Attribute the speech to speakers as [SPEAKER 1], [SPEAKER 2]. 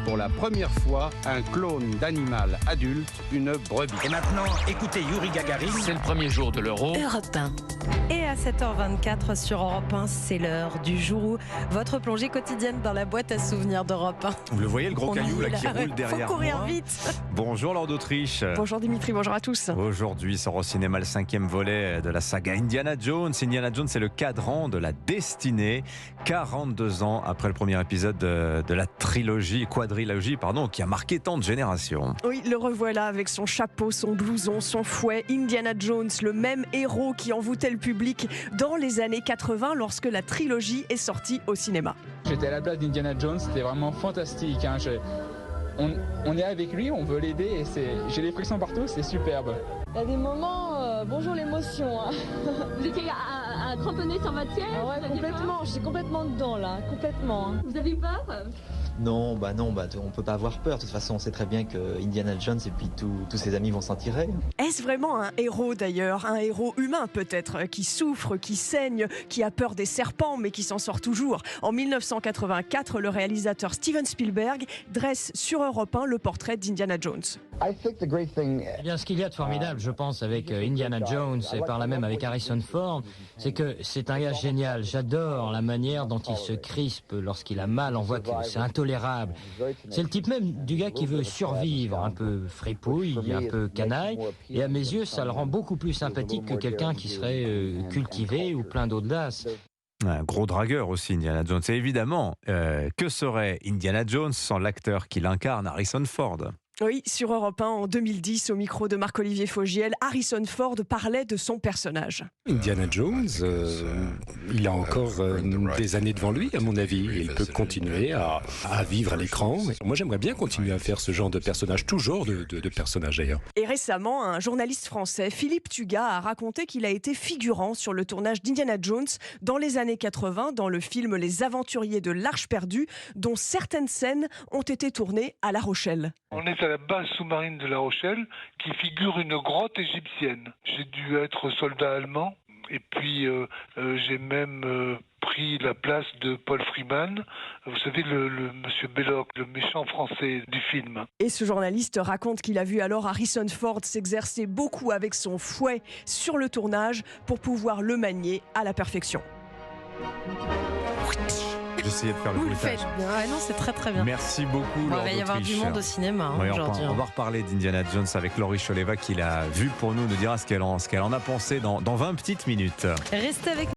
[SPEAKER 1] Pour la première fois, un clone d'animal adulte, une brebis.
[SPEAKER 2] Et maintenant, écoutez Yuri Gagarin.
[SPEAKER 3] C'est le premier jour de l'Euro.
[SPEAKER 4] Europe 1. Et à 7h24 sur Europe 1, c'est l'heure du jour où votre plongée quotidienne dans la boîte à souvenirs d'Europe 1.
[SPEAKER 5] Vous le voyez, le gros
[SPEAKER 4] On
[SPEAKER 5] caillou
[SPEAKER 4] y
[SPEAKER 5] là,
[SPEAKER 4] est
[SPEAKER 5] qui roule derrière
[SPEAKER 4] Faut courir
[SPEAKER 5] moi.
[SPEAKER 4] vite.
[SPEAKER 5] Bonjour Lord d'Autriche.
[SPEAKER 6] Bonjour Dimitri, bonjour à tous.
[SPEAKER 5] Aujourd'hui sort au cinéma le 5e volet de la saga Indiana Jones. Indiana Jones, c'est le cadran de la destinée. 42 ans après le premier épisode de la quadrilogie, qui a marqué tant de générations.
[SPEAKER 6] Oui, le revoilà avec son chapeau, son blouson, son fouet. Indiana Jones, le même héros qui envoûtait le public dans les années 80 lorsque la trilogie est sortie au cinéma.
[SPEAKER 7] J'étais à la place d'Indiana Jones, c'était vraiment fantastique. On est avec lui, on veut l'aider et j'ai les frissons partout, c'est superbe.
[SPEAKER 8] Il y a des moments, bonjour l'émotion.
[SPEAKER 9] Vous étiez à cramponner sur votre siège?
[SPEAKER 8] Ouais, complètement, je suis complètement dedans là, complètement.
[SPEAKER 9] Vous avez eu peur?
[SPEAKER 10] Non, on peut pas avoir peur. De toute façon, on sait très bien que Indiana Jones et puis tous ses amis vont s'en tirer.
[SPEAKER 6] Est-ce vraiment un héros d'ailleurs? Un héros humain peut-être, qui souffre, qui saigne, qui a peur des serpents, mais qui s'en sort toujours. En 1984, le réalisateur Steven Spielberg dresse sur Europe 1 le portrait d'Indiana Jones.
[SPEAKER 3] Eh bien, ce qu'il y a de formidable, je pense, avec Indiana Jones et par là même avec Harrison Ford, c'est que c'est un gars génial. J'adore la manière dont il se crispe lorsqu'il a mal. On voit que c'est intolérable. C'est le type même du gars qui veut survivre, un peu fripouille, un peu canaille. Et à mes yeux, ça le rend beaucoup plus sympathique que quelqu'un qui serait cultivé ou plein d'audace.
[SPEAKER 5] Un gros dragueur aussi, Indiana Jones. Et évidemment, que serait Indiana Jones sans l'acteur qui l'incarne, Harrison Ford ?
[SPEAKER 6] Oui, sur Europe 1 en 2010, au micro de Marc-Olivier Fogiel, Harrison Ford parlait de son personnage.
[SPEAKER 11] Indiana Jones, il a encore des années devant lui, à mon avis. Il peut continuer à vivre à l'écran. Moi, j'aimerais bien continuer à faire ce genre de personnage, tout genre de personnage d'ailleurs.
[SPEAKER 6] Et récemment, un journaliste français, Philippe Tugat, a raconté qu'il a été figurant sur le tournage d'Indiana Jones dans les années 80, dans le film Les Aventuriers de l'Arche perdue, dont certaines scènes ont été tournées à La Rochelle.
[SPEAKER 12] On est à la base sous-marine de La Rochelle qui figure une grotte égyptienne. J'ai dû être soldat allemand et puis j'ai même pris la place de Paul Freeman. Vous savez, le monsieur Belloc, le méchant français du film.
[SPEAKER 6] Et ce journaliste raconte qu'il a vu alors Harrison Ford s'exercer beaucoup avec son fouet sur le tournage pour pouvoir le manier à la perfection.
[SPEAKER 5] J'essayais de faire le
[SPEAKER 4] Vous le
[SPEAKER 5] bruitage.
[SPEAKER 4] faites bien. Ouais, non, c'est très très bien.
[SPEAKER 5] Merci beaucoup,
[SPEAKER 4] Il
[SPEAKER 5] Lord
[SPEAKER 4] va y avoir
[SPEAKER 5] d'Autriche.
[SPEAKER 4] du monde au cinéma
[SPEAKER 5] Oui,
[SPEAKER 4] aujourd'hui.
[SPEAKER 5] on va reparler d'Indiana Jones avec Laurie Choleva qui l'a vu pour nous dira ce qu'elle en a pensé dans 20 petites minutes.
[SPEAKER 4] Restez avec